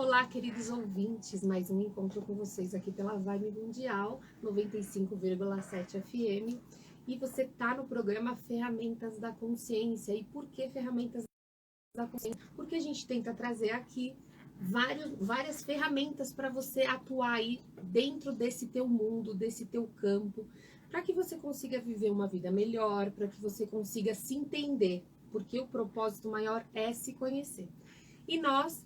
Olá, queridos ouvintes, mais um encontro com vocês aqui pela Vibe Mundial 95,7 FM. E você tá no programa Ferramentas da Consciência. E por que Ferramentas da Consciência? Porque a gente tenta trazer aqui várias ferramentas para você atuar aí dentro desse teu mundo, desse teu campo, para que você consiga viver uma vida melhor, para que você consiga se entender, porque o propósito maior é se conhecer. E nós,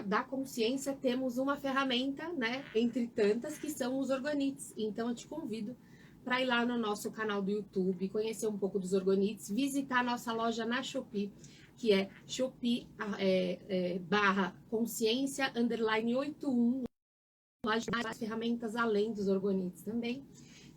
da consciência, temos uma ferramenta, né, entre tantas, que são os orgonites. Então eu te convido para ir lá no nosso canal do YouTube, conhecer um pouco dos orgonites, visitar a nossa loja na Shopee, que é Shopee barra consciência _ 81, lá de várias ferramentas além dos orgonites também.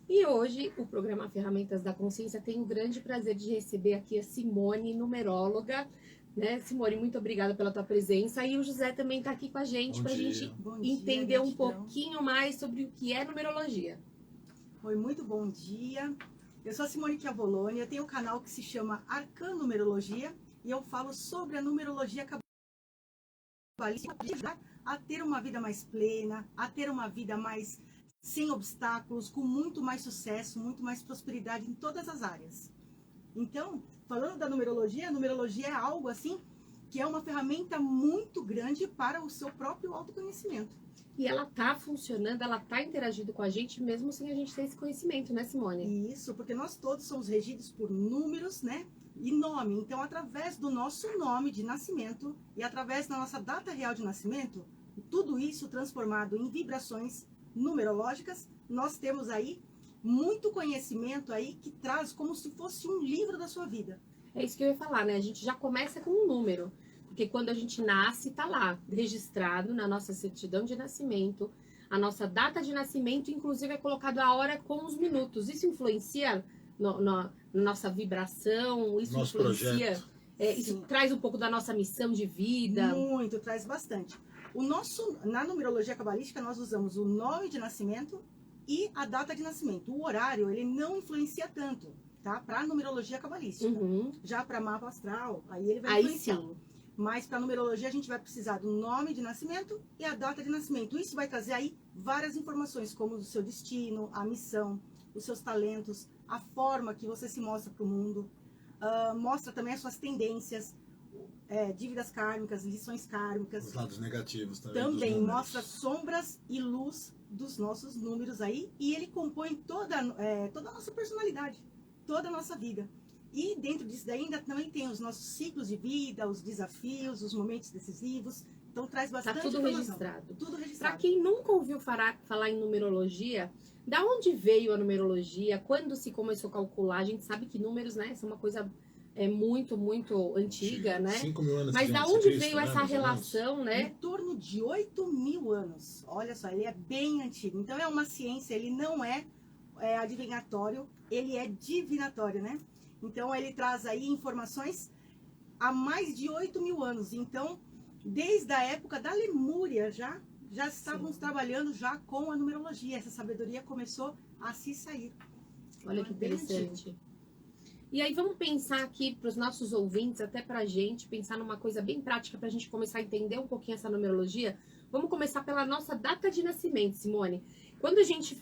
E hoje o programa Ferramentas da Consciência tem o grande prazer de receber aqui a Simone, numeróloga, né? Simone, muito obrigada pela tua presença. E o José também está aqui com a gente para a gente entender um pouquinho mais sobre o que é numerologia. Oi, muito bom dia. Eu sou a Simone Chiavoloni, eu tenho um canal que se chama Arcano Numerologia e eu falo sobre a numerologia cabalística para ajudar a ter uma vida mais plena, a ter uma vida mais sem obstáculos, com muito mais sucesso, muito mais prosperidade em todas as áreas. Então, falando da numerologia, a numerologia é algo assim que é uma ferramenta muito grande para o seu próprio autoconhecimento. E ela tá funcionando, ela tá interagindo com a gente mesmo sem a gente ter esse conhecimento, né, Simone? Isso, porque nós todos somos regidos por números, né? E nome. Então, através do nosso nome de nascimento e através da nossa data real de nascimento, tudo isso transformado em vibrações numerológicas, nós temos aí muito conhecimento aí que traz como se fosse um livro da sua vida. É isso que eu ia falar, né? A gente já começa com um número, porque quando a gente nasce, tá lá, registrado na nossa certidão de nascimento, a nossa data de nascimento, inclusive é colocado a hora com os minutos. Isso influencia na nossa vibração? Isso nosso influencia? Isso traz um pouco da nossa missão de vida? Muito, traz bastante. Na numerologia cabalística, nós usamos o nome de nascimento e a data de nascimento. O horário, ele não influencia tanto, tá? Para a numerologia cabalística. Já para mapa astral, aí ele vai influenciar. Sim. Mas para a numerologia, a gente vai precisar do nome de nascimento e a data de nascimento. Isso vai trazer aí várias informações, como o seu destino, a missão, os seus talentos, a forma que você se mostra para o mundo. Mostra também as suas tendências, dívidas kármicas, lições kármicas. Os lados negativos também mostra sombras e luz dos nossos números aí. E ele compõe toda a nossa personalidade, toda a nossa vida. E dentro disso daí ainda também tem os nossos ciclos de vida, os desafios, os momentos decisivos. Então traz bastante informação. Registrado. Tudo registrado. Para quem nunca ouviu falar em numerologia, da onde veio a numerologia? Quando se começou a calcular? A gente sabe que números, né, são uma coisa muito, muito antiga, né? 5 mil anos. Mas da onde veio essa relação, né? Em torno de 8.000 anos. Olha só, ele é bem antigo. Então é uma ciência, ele não é adivinhatório, ele é divinatório, né? Então ele traz aí informações há mais de 8.000 anos. Então, desde a época da Lemúria já estávamos trabalhando já com a numerologia. Essa sabedoria começou a se sair. Olha que interessante. E aí vamos pensar aqui para os nossos ouvintes, até para a gente, pensar numa coisa bem prática para a gente começar a entender um pouquinho essa numerologia. Vamos começar pela nossa data de nascimento, Simone. Quando a gente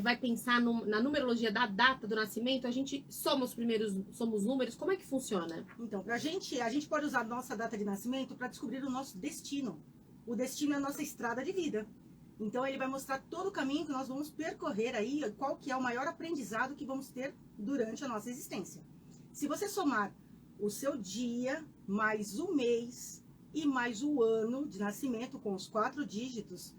vai pensar na numerologia da data do nascimento, a gente somos números, como é que funciona? Então, a gente pode usar a nossa data de nascimento para descobrir o nosso destino. O destino é a nossa estrada de vida. Então, ele vai mostrar todo o caminho que nós vamos percorrer aí, qual que é o maior aprendizado que vamos ter durante a nossa existência. Se você somar o seu dia, mais o mês e mais o ano de nascimento com os 4 dígitos,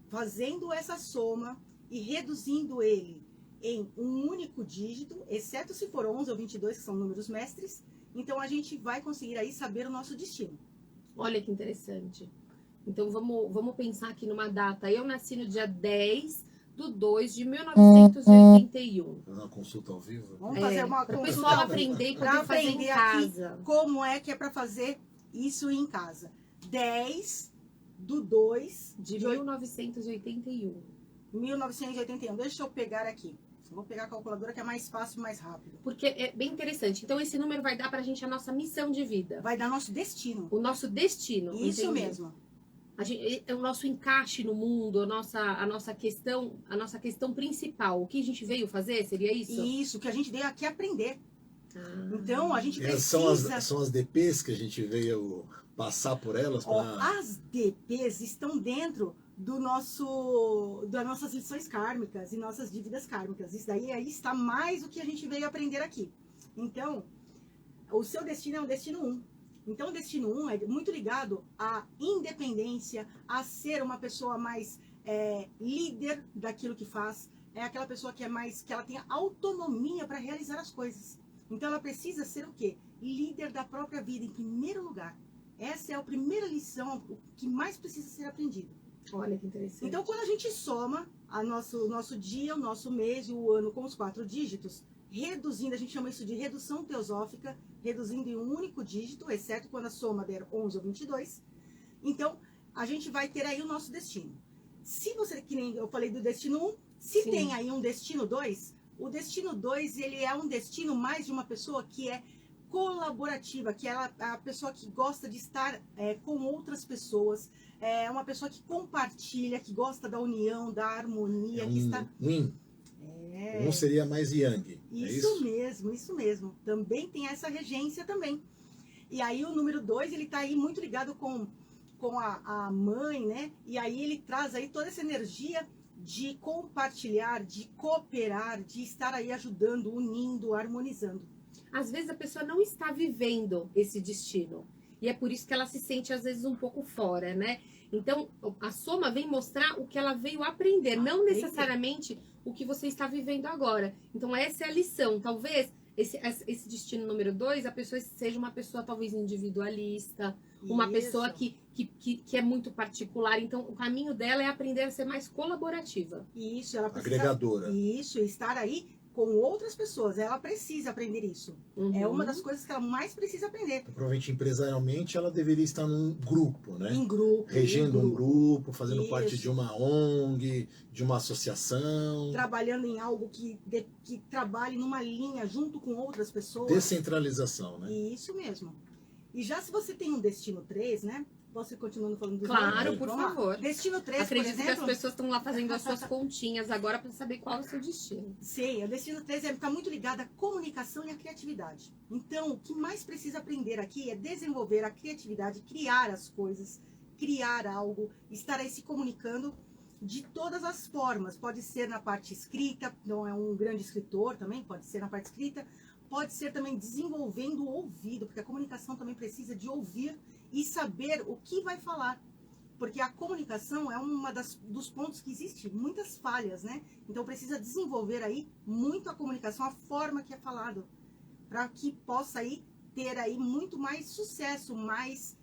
fazendo essa soma e reduzindo ele em um único dígito, exceto se for 11 ou 22, que são números mestres, então a gente vai conseguir aí saber o nosso destino. Olha que interessante. Então vamos pensar aqui numa data. Eu nasci no dia 10/2/1981. Fazer uma consulta ao vivo? Vamos fazer uma para o consulta pessoal ao vivo. aprender e poder fazer em casa. Aqui como é que é para fazer isso em casa. 10/2 de 1981. 1981. Deixa eu pegar aqui. Vou pegar a calculadora que é mais fácil e mais rápido. Porque é bem interessante. Então, esse número vai dar pra gente a nossa missão de vida. Vai dar nosso destino. O nosso destino. Isso entendi. mesmo. é o nosso encaixe no mundo, a nossa questão principal. O que a gente veio fazer, seria isso? Isso, que a gente veio aqui aprender. Ah. Então, a gente São precisa... as DPs que a gente veio passar por elas para... As DPs estão dentro das nossas lições kármicas e nossas dívidas kármicas. Isso daí aí está mais o que a gente veio aprender aqui. Então, o seu destino é um destino 1. Então, o destino 1 é muito ligado à independência, a ser uma pessoa mais líder daquilo que faz. É aquela pessoa que ela tem autonomia para realizar as coisas. Então, ela precisa ser o quê? Líder da própria vida, em primeiro lugar. Essa é a primeira lição, o que mais precisa ser aprendido. Olha que interessante. Então, quando a gente soma o nosso dia, o nosso mês e o ano com os 4 dígitos, reduzindo, a gente chama isso de redução teosófica, reduzindo em um único dígito, exceto quando a soma der 11 ou 22. Então, a gente vai ter aí o nosso destino. Se você, que nem eu falei do destino 1, se Sim. tem aí um destino 2, o destino 2, ele é um destino mais de uma pessoa que é colaborativa, que ela é a pessoa que gosta de estar com outras pessoas, é uma pessoa que compartilha, que gosta da união, da harmonia, que está... Yin. Um seria mais Yang. Isso mesmo. Também tem essa regência também. E aí o número 2, ele está aí muito ligado com a mãe, né? E aí ele traz aí toda essa energia de compartilhar, de cooperar, de estar aí ajudando, unindo, harmonizando. Às vezes a pessoa não está vivendo esse destino. E é por isso que ela se sente, às vezes, um pouco fora, né? Então, a soma vem mostrar o que ela veio aprender, não necessariamente o que você está vivendo agora. Então, essa é a lição. Talvez esse destino número 2, a pessoa seja uma pessoa talvez individualista, uma pessoa que é muito particular. Então, o caminho dela é aprender a ser mais colaborativa. Isso, ela precisa... Agregadora. Isso, estar aí com outras pessoas. Ela precisa aprender isso. Uhum. É uma das coisas que ela mais precisa aprender. Então, provavelmente, empresarialmente, ela deveria estar num grupo, né? Em grupo. Regendo um grupo, fazendo Isso. parte de uma ONG, de uma associação. Trabalhando em algo que trabalhe numa linha junto com outras pessoas. Descentralização, né? Isso mesmo. E já se você tem um destino 3, né? Você continuando falando dos Claro, números, por vamos lá. favor. Destino 3, Acredito por que as exemplo... pessoas estão lá fazendo as suas continhas agora para saber qual é o seu destino. Sim, o destino 3 está muito ligado à comunicação e à criatividade. Então, o que mais precisa aprender aqui é desenvolver a criatividade, criar as coisas, criar algo, estar aí se comunicando de todas as formas. Pode ser na parte escrita, não é um grande escritor também, pode ser na parte escrita, pode ser também desenvolvendo o ouvido, porque a comunicação também precisa de ouvir e saber o que vai falar. Porque a comunicação é uma dos pontos que existe muitas falhas, né? Então precisa desenvolver aí muito a comunicação, a forma que é falado, para que possa aí ter aí muito mais sucesso, mais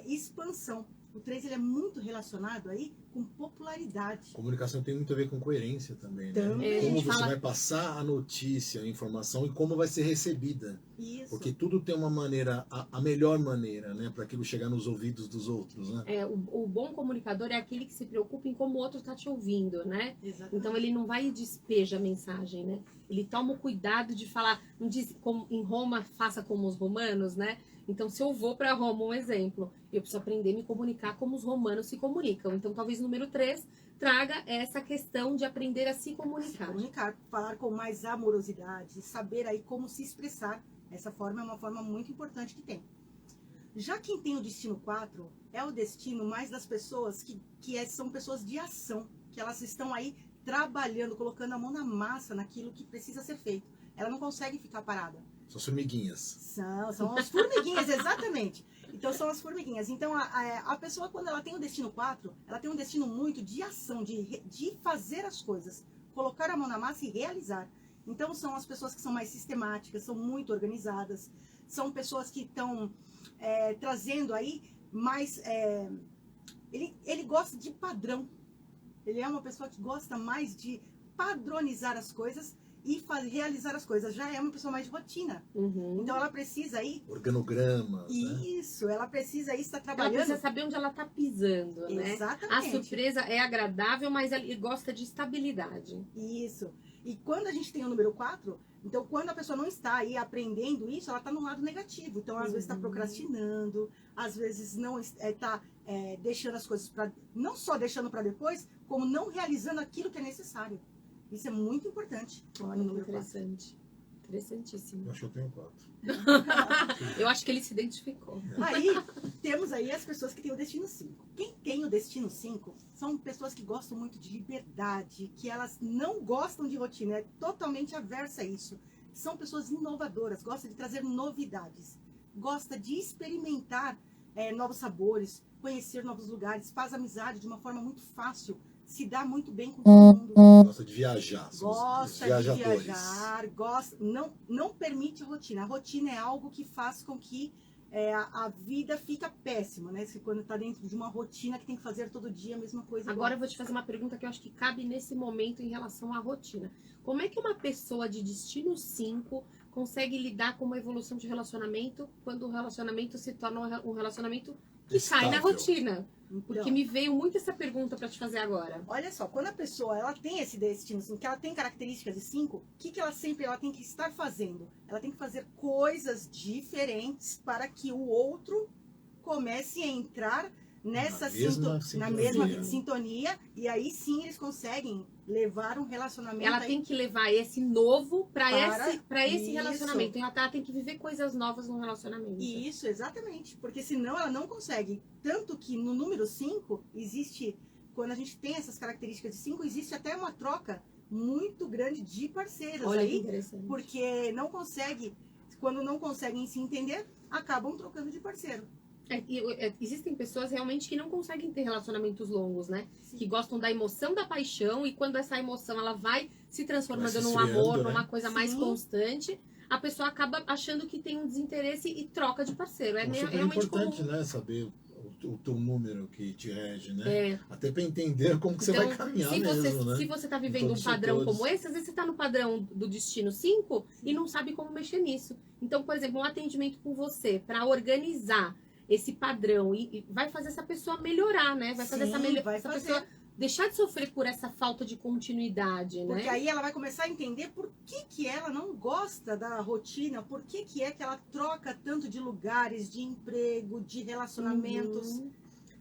expansão. O 3 ele é muito relacionado aí com popularidade. Comunicação tem muito a ver com coerência também, né? Também. Como A gente você fala- vai passar a notícia, a informação e como vai ser recebida. Isso. Porque tudo tem uma maneira, a melhor maneira, né? Para aquilo chegar nos ouvidos dos outros, né? O bom comunicador é aquele que se preocupa em como o outro está te ouvindo, né? Exatamente. Então ele não vai e despeja a mensagem, né? Ele toma o cuidado de falar, não diz como em Roma, faça como os romanos, né? Então se eu vou para Roma, um exemplo, eu preciso aprender a me comunicar como os romanos se comunicam. Então talvez o número 3 traga essa questão de aprender a se Se comunicar. comunicar, falar com mais amorosidade, saber aí como se expressar. Essa forma é uma forma muito importante que tem. Já quem tem o destino 4 é o destino mais das pessoas são pessoas de ação, que elas estão aí trabalhando, colocando a mão na massa naquilo que precisa ser feito. Ela não consegue ficar parada. São formiguinhas. São as formiguinhas, exatamente. Então são as formiguinhas. Então a pessoa, quando ela tem o destino 4, ela tem um destino muito de ação, de fazer as coisas, colocar a mão na massa e realizar. Então são as pessoas que são mais sistemáticas, são muito organizadas, são pessoas que estão trazendo aí mais... Ele gosta de padrão. Ele é uma pessoa que gosta mais de padronizar as coisas e realizar as coisas. Já é uma pessoa mais de rotina. Uhum. Então ela precisa aí... Organogramas, né? Isso, ela precisa aí estar Ela trabalhando... precisa saber onde ela está pisando, né? Exatamente. A surpresa é agradável, mas ele gosta de estabilidade. Isso. E quando a gente tem o número 4, então quando a pessoa não está aí aprendendo isso, ela está no lado negativo. Então, às vezes está procrastinando, às vezes não está deixando as coisas para... Não só deixando para depois, como não realizando aquilo que é necessário. Isso é muito importante. Olha, que interessante. Interessantíssimo. Eu acho que eu tenho 4. Eu acho que ele se identificou. Aí, temos aí as pessoas que têm o destino 5. Quem tem o destino 5 são pessoas que gostam muito de liberdade, que elas não gostam de rotina, é totalmente aversa a isso. São pessoas inovadoras, gostam de trazer novidades, gostam de experimentar novos sabores, conhecer novos lugares, faz amizade de uma forma muito fácil, se dá muito bem com todo mundo. Gosta de viajar. Gosta de viajar, não permite a rotina. A rotina é algo que faz com que a vida fica péssima, né? Se quando está dentro de uma rotina que tem que fazer todo dia a mesma coisa. Agora eu vou te fazer uma pergunta que eu acho que cabe nesse momento em relação à rotina. Como é que uma pessoa de destino 5 consegue lidar com uma evolução de relacionamento quando o relacionamento se torna um relacionamento que cai na rotina? Então, Porque me veio muito essa pergunta para te fazer agora. Olha só, quando a pessoa ela tem esse destino, assim, que ela tem características de 5, o que ela tem que estar fazendo? Ela tem que fazer coisas diferentes para que o outro comece a entrar nessa na mesma sintonia, e aí sim eles conseguem levar um relacionamento. Ela tem que levar esse novo para esse isso. relacionamento. Então ela tem que viver coisas novas no relacionamento. Isso, exatamente. Porque senão ela não consegue. Tanto que no número 5 existe, quando a gente tem essas características de 5, existe até uma troca muito grande de parceiros. Olha aí, que interessante. Porque quando não conseguem se entender, acabam trocando de parceiro. Existem pessoas realmente que não conseguem ter relacionamentos longos, né? Sim. Que gostam da emoção, da paixão, e quando essa emoção ela vai se transformando Vai se num esfriando, amor, né? numa coisa mais Sim. constante, a pessoa acaba achando que tem um desinteresse e troca de parceiro. É super realmente importante, comum. né? Saber o teu número que te rege, né? É. Até para entender como que você vai caminhar mesmo, né? Se você tá vivendo todos um os padrão setores. como esse, às vezes você tá no padrão do destino 5 e não sabe como mexer nisso. Então, por exemplo, um atendimento com você para organizar esse padrão e vai fazer essa pessoa melhorar, né? Vai fazer essa pessoa deixar de sofrer por essa falta de continuidade, né? Porque aí ela vai começar a entender por que ela não gosta da rotina, por que é que ela troca tanto de lugares, de emprego, de relacionamentos.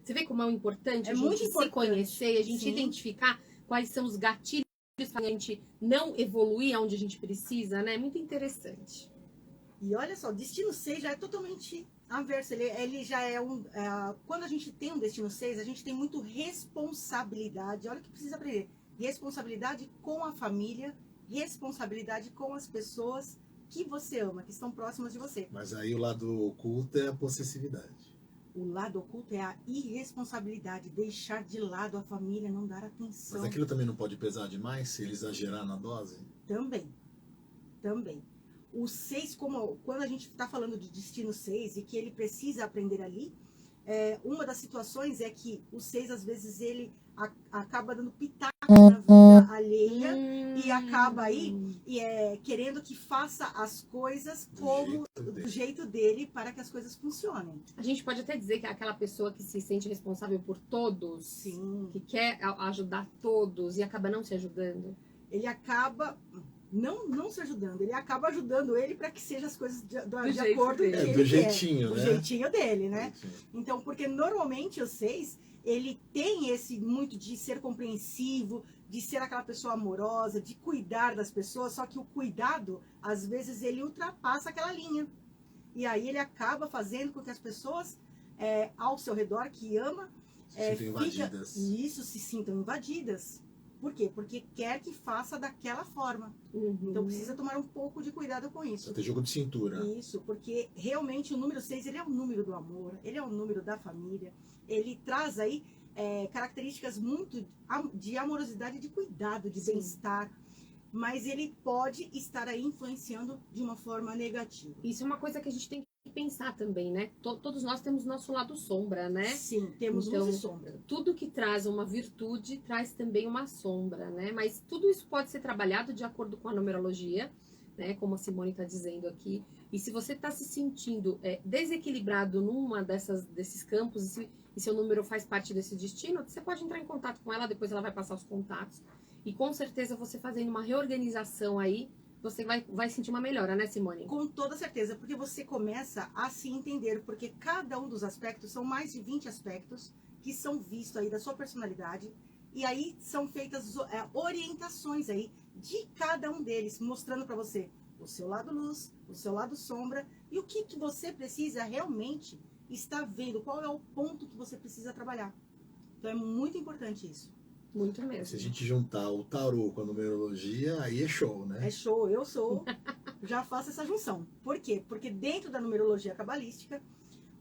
Você vê como é importante É a gente muito se importante. conhecer, a gente Sim. identificar quais são os gatilhos para a gente não evoluir aonde a gente precisa, né? É muito interessante. E olha só, o destino 6 já é totalmente averso. Ele já é quando a gente tem um destino 6, a gente tem muito responsabilidade. Olha o que precisa aprender. Responsabilidade com a família, responsabilidade com as pessoas que você ama, que estão próximas de você. Mas aí o lado oculto é a possessividade. O lado oculto é a irresponsabilidade, deixar de lado a família, não dar atenção. Mas aquilo também não pode pesar demais se ele exagerar na dose? Também. O 6, quando a gente está falando de destino 6 e que ele precisa aprender ali, uma das situações é que o 6, às vezes, ele acaba dando pitaco na vida alheia e acaba aí querendo que faça as coisas do jeito dele para que as coisas funcionem. A gente pode até dizer que é aquela pessoa que se sente responsável por todos, Sim. que quer ajudar todos e acaba não se ajudando. Ele acaba não se ajudando, ele acaba ajudando ele para que sejam as coisas de acordo com o que ele do jeitinho, quer. né? Do jeitinho dele, né? Então, porque normalmente o 6, ele tem esse muito de ser compreensivo, de ser aquela pessoa amorosa, de cuidar das pessoas, só que o cuidado, às vezes, ele ultrapassa aquela linha. E aí ele acaba fazendo com que as pessoas ao seu redor, que ama, se sintam invadidas. Por quê? Porque quer que faça daquela forma. Então precisa tomar um pouco de cuidado com isso. Ter jogo de cintura. Isso, porque realmente o número 6, ele é o número do amor, ele é o número da família, ele traz aí características muito de amorosidade, de cuidado, de bem-estar, mas ele pode estar aí influenciando de uma forma negativa. Isso é uma coisa que a gente tem que pensar também, né? Todos nós temos nosso lado sombra, né? Sim, temos luz e sombra. Tudo que traz uma virtude traz também uma sombra, né? Mas tudo isso pode ser trabalhado de acordo com a numerologia, né? Como a Simone está dizendo aqui. E se você está se sentindo desequilibrado numa desses campos, e seu número faz parte desse destino, você pode entrar em contato com ela, depois ela vai passar os contatos. E com certeza você fazendo uma reorganização aí, você vai sentir uma melhora, né, Simone? Com toda certeza, porque você começa a se entender, porque cada um dos aspectos, são mais de 20 aspectos que são vistos aí da sua personalidade, e aí são feitas orientações aí de cada um deles, mostrando para você o seu lado luz, o seu lado sombra, e o que você precisa realmente estar vendo, qual é o ponto que você precisa trabalhar. Então é muito importante isso. Muito mesmo. Se a gente juntar o tarô com a numerologia, aí é show, né? É show, já faço essa junção. Por quê? Porque dentro da numerologia cabalística,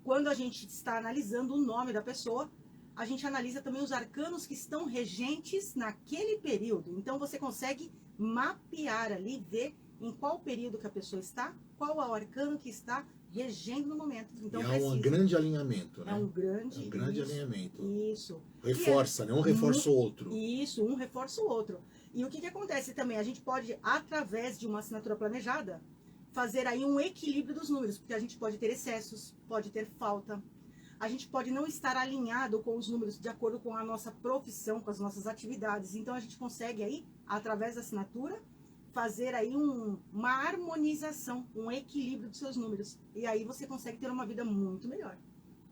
quando a gente está analisando o nome da pessoa, a gente analisa também os arcanos que estão regentes naquele período. Então você consegue mapear ali, ver em qual período que a pessoa está, qual é o arcano que está regendo no momento. Então, e um grande alinhamento, né? É um grande alinhamento. Isso. Reforça, né? Um reforça o outro. Isso, um reforça o outro. E o que acontece também? A gente pode, através de uma assinatura planejada, fazer aí um equilíbrio dos números, porque a gente pode ter excessos, pode ter falta. A gente pode não estar alinhado com os números de acordo com a nossa profissão, com as nossas atividades. Então, a gente consegue aí, através da assinatura, fazer aí uma harmonização, um equilíbrio dos seus números. E aí você consegue ter uma vida muito melhor.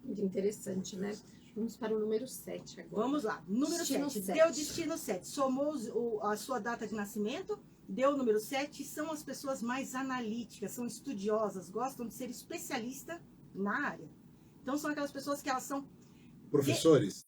Muito interessante, né? Vamos para o número 7 agora. Vamos lá. Número 7. Deu destino 7. Somou a sua data de nascimento, deu o número 7. São as pessoas mais analíticas, são estudiosas, gostam de ser especialista na área. Então são aquelas pessoas que elas são... Professores?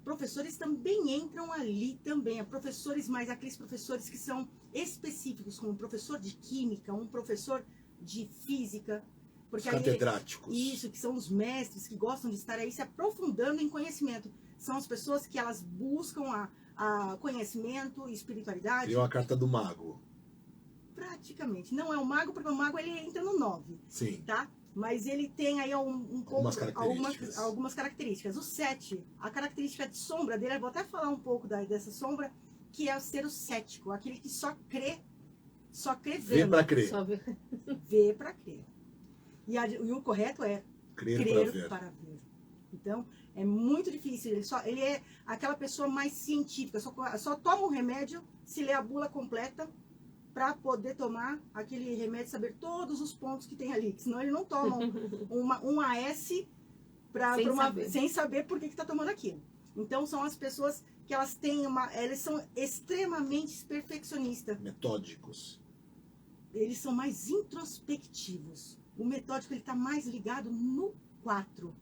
Professores também entram ali também. Professores, mas aqueles professores que são específicos, como um professor de química, um professor de física. Porque os catedráticos. Isso, que são os mestres que gostam de estar aí se aprofundando em conhecimento. São as pessoas que elas buscam a conhecimento e espiritualidade. Criou a carta do mago. Praticamente. Não é o mago, porque o mago ele entra no 9. Sim. Tá? Mas ele tem aí algumas características. Algumas características. O 7, a característica de sombra dele, eu vou até falar um pouco dessa sombra, que é ser o cético, aquele que só crê vendo. Vê pra crer. Vê pra crer. E o correto é crer para ver. Então, é muito difícil. Ele é aquela pessoa mais científica, só toma um remédio se lê a bula completa para poder tomar aquele remédio, saber todos os pontos que tem ali. Senão ele não toma um AS sem saber por que está tomando aquilo. Então, são as pessoas que elas têm elas são extremamente perfeccionistas. Metódicos. Eles são mais introspectivos. O metódico, ele está mais ligado no 4.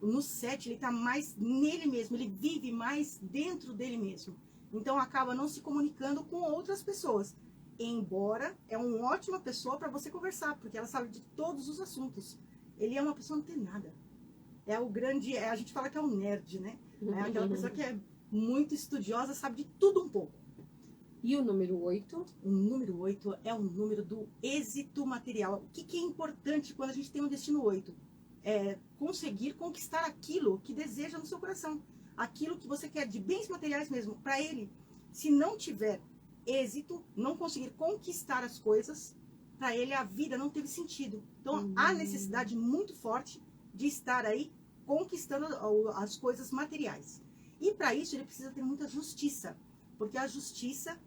No 7, ele está mais nele mesmo. Ele vive mais dentro dele mesmo. Então, acaba não se comunicando com outras pessoas. Embora é uma ótima pessoa para você conversar, porque ela sabe de todos os assuntos. Ele é uma pessoa antenada. É o grande... a gente fala que é um nerd, né? É aquela pessoa que é muito estudiosa, sabe de tudo um pouco. E o número 8? O número 8 é o número do êxito material. O que é importante quando a gente tem um destino 8? É conseguir conquistar aquilo que deseja no seu coração. Aquilo que você quer, de bens materiais mesmo. Para ele, se não tiver êxito, não conseguir conquistar as coisas, para ele a vida não teve sentido. Então, há necessidade muito forte de estar aí conquistando as coisas materiais. E para isso, ele precisa ter muita justiça. Porque a justiça,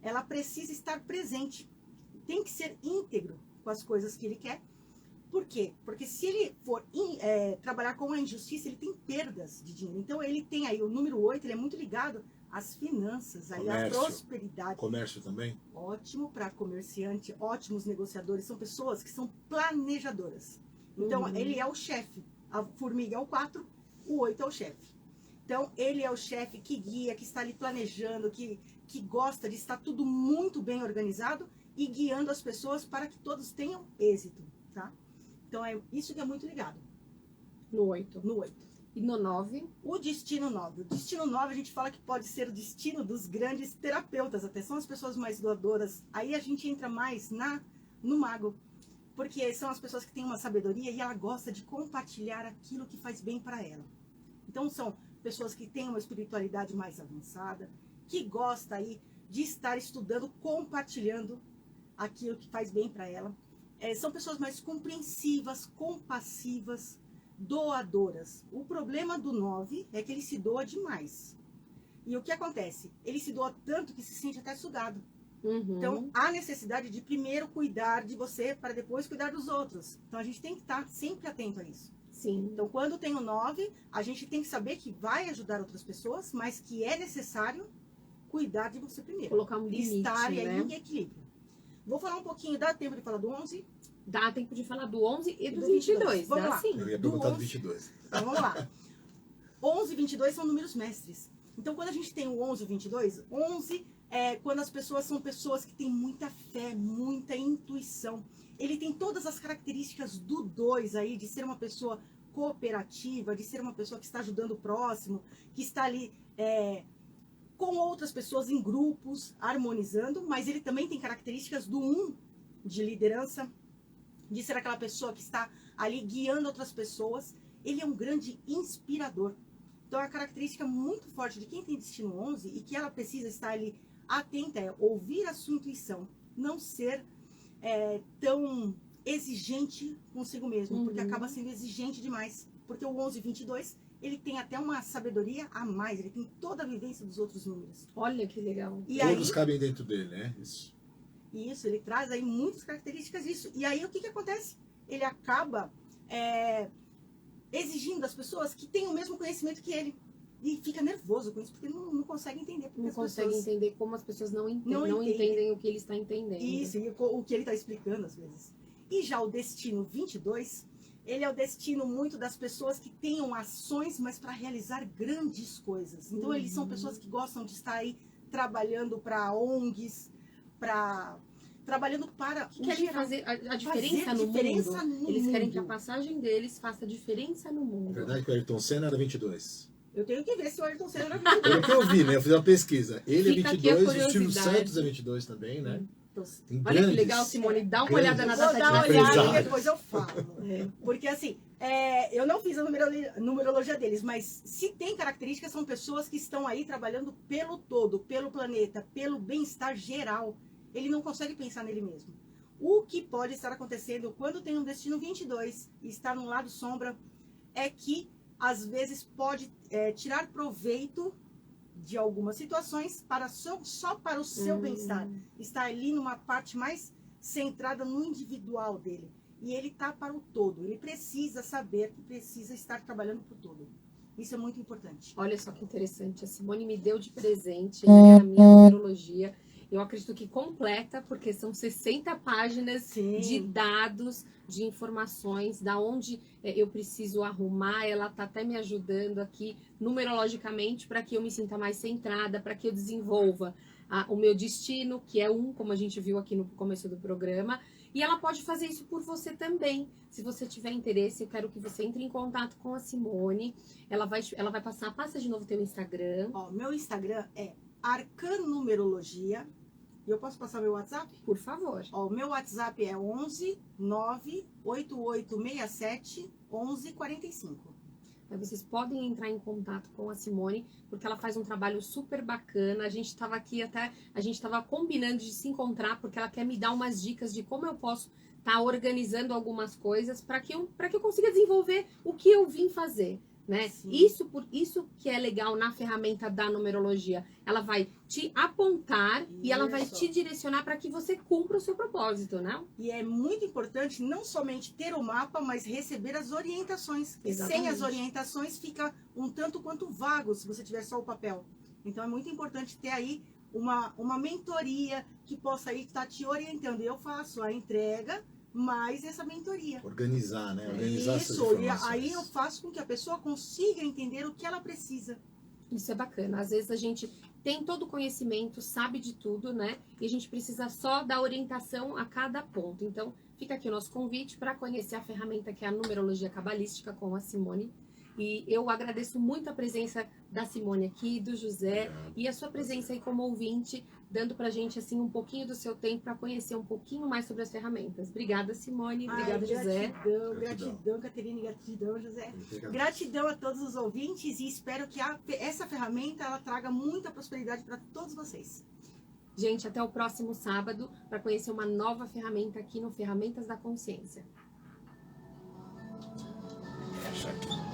ela precisa estar presente. Tem que ser íntegro com as coisas que ele quer. Por quê? Porque se ele for trabalhar com a injustiça, ele tem perdas de dinheiro. Então, ele tem aí o número 8, ele é muito ligado às finanças, aí à prosperidade. Comércio também? Ótimo para comerciante, ótimos negociadores. São pessoas que são planejadoras. Então, ele é o chefe. A formiga é o 4, o 8 é o chefe. Então, ele é o chefe que guia, que está ali planejando, que gosta de estar tudo muito bem organizado e guiando as pessoas para que todos tenham êxito, tá? Então, é isso que é muito ligado. No 8. No 8. E no 9? O destino 9. O destino 9, a gente fala que pode ser o destino dos grandes terapeutas, até são as pessoas mais doadoras. Aí a gente entra mais no mago, porque são as pessoas que têm uma sabedoria e ela gosta de compartilhar aquilo que faz bem para ela. Então, são pessoas que têm uma espiritualidade mais avançada, que gosta aí de estar estudando, compartilhando aquilo que faz bem para ela. São pessoas mais compreensivas, compassivas, doadoras. O problema do 9 é que ele se doa demais. E o que acontece? Ele se doa tanto que se sente até sugado. Uhum. Então, há necessidade de primeiro cuidar de você para depois cuidar dos outros. Então, a gente tem que estar sempre atento a isso. Sim. Então, quando tem o 9, a gente tem que saber que vai ajudar outras pessoas, mas que é necessário cuidar de você primeiro. Colocar um limite, Estar aí né? em equilíbrio. Vou falar um pouquinho, dá tempo de falar do 11? Dá tempo de falar do 11 e do Do 22. 22. Vamos Dá lá. sim. Eu ia Do perguntar do 11. 22. Então, vamos lá. 11 e 22 são números mestres. Então, quando a gente tem o 11 e o 22, 11 é quando as pessoas são pessoas que têm muita fé, muita intuição. Ele tem todas as características do 2 aí, de ser uma pessoa cooperativa, de ser uma pessoa que está ajudando o próximo, que está ali com outras pessoas em grupos, harmonizando, mas ele também tem características do 1, de liderança, de ser aquela pessoa que está ali guiando outras pessoas. Ele é um grande inspirador. Então, a característica muito forte de quem tem destino 11 e que ela precisa estar ali atenta é ouvir a sua intuição, não ser tão exigente consigo mesmo, porque acaba sendo exigente demais. Porque o 11 e 22, ele tem até uma sabedoria a mais, ele tem toda a vivência dos outros números. Olha que legal. E Todos aí, cabem dentro dele, né? isso, ele traz aí muitas características disso. E aí, o que acontece? Ele acaba exigindo das pessoas que têm o mesmo conhecimento que ele. E fica nervoso com isso, porque não consegue entender. Não consegue entender como as pessoas não entendem. entendem o que ele está entendendo. Isso, e o que ele está explicando às vezes. E já o destino 22, ele é o destino muito das pessoas que tenham ações, mas para realizar grandes coisas. Então, eles são pessoas que gostam de estar aí trabalhando para ONGs, trabalhando para... Que querem fazer a diferença no mundo. Eles querem que a passagem deles faça diferença no mundo. É verdade que o Ayrton Senna era 22. Eu tenho que ver se o Ayrton Senna era 22. Pelo que eu vi, né? Eu fiz uma pesquisa. Ele Fica é aqui a 22, o Silvio curiosidade. Santos é 22 também, né? Tem Olha que grandes- legal, Simone. Dá uma olhada na grandes data de Vou dar uma nascimento. olhada e empresários. depois eu falo. Porque assim, eu não fiz a numerologia deles, mas se tem características, são pessoas que estão aí trabalhando pelo todo, pelo planeta, pelo bem-estar geral. Ele não consegue pensar nele mesmo. O que pode estar acontecendo quando tem um destino 22 e está no lado sombra é que, às vezes, pode tirar proveito de algumas situações só para o seu bem-estar. Está ali numa parte mais centrada no individual dele. E ele está para o todo. Ele precisa saber que precisa estar trabalhando para o todo. Isso é muito importante. Olha só que interessante. A Simone me deu de presente, né, a minha numerologia. Eu acredito que completa, porque são 60 páginas Sim. de dados, de informações, da onde eu preciso arrumar. Ela está até me ajudando aqui numerologicamente para que eu me sinta mais centrada, para que eu desenvolva o meu destino, que é como a gente viu aqui no começo do programa. E ela pode fazer isso por você também. Se você tiver interesse, eu quero que você entre em contato com a Simone. Ela vai passa de novo teu Instagram. Ó, meu Instagram é Arcanumerologia. E eu posso passar meu WhatsApp? Por favor. Ó, o meu WhatsApp é 11 98867 1145. Aí vocês podem entrar em contato com a Simone, porque ela faz um trabalho super bacana. A gente estava aqui a gente estava combinando de se encontrar, porque ela quer me dar umas dicas de como eu posso estar organizando algumas coisas para que eu consiga desenvolver o que eu vim fazer, né? Isso que é legal na ferramenta da numerologia. Ela vai te apontar e ela vai te direcionar para que você cumpra o seu propósito, né? E é muito importante não somente ter o mapa, mas receber as orientações. Exatamente. Sem as orientações fica um tanto quanto vago se você tiver só o papel. Então é muito importante ter aí uma mentoria que possa aí estar te orientando. Eu faço a entrega, mais essa mentoria. Organizar, né? Organizar essas Isso, e informações. aí eu faço com que a pessoa consiga entender o que ela precisa. Isso é bacana. Às vezes a gente tem todo o conhecimento, sabe de tudo, né? E a gente precisa só dar orientação a cada ponto. Então, fica aqui o nosso convite para conhecer a ferramenta que é a numerologia cabalística com a Simone. E eu agradeço muito a presença da Simone aqui, do José, e a sua presença aí como ouvinte, dando pra gente assim um pouquinho do seu tempo para conhecer um pouquinho mais sobre as ferramentas. Obrigada, Simone. Obrigada, José. Gratidão, Caterine, gratidão, José. Gratidão a todos os ouvintes e espero que essa ferramenta ela traga muita prosperidade para todos vocês. Gente, até o próximo sábado para conhecer uma nova ferramenta aqui no Ferramentas da Consciência. Fecha aqui.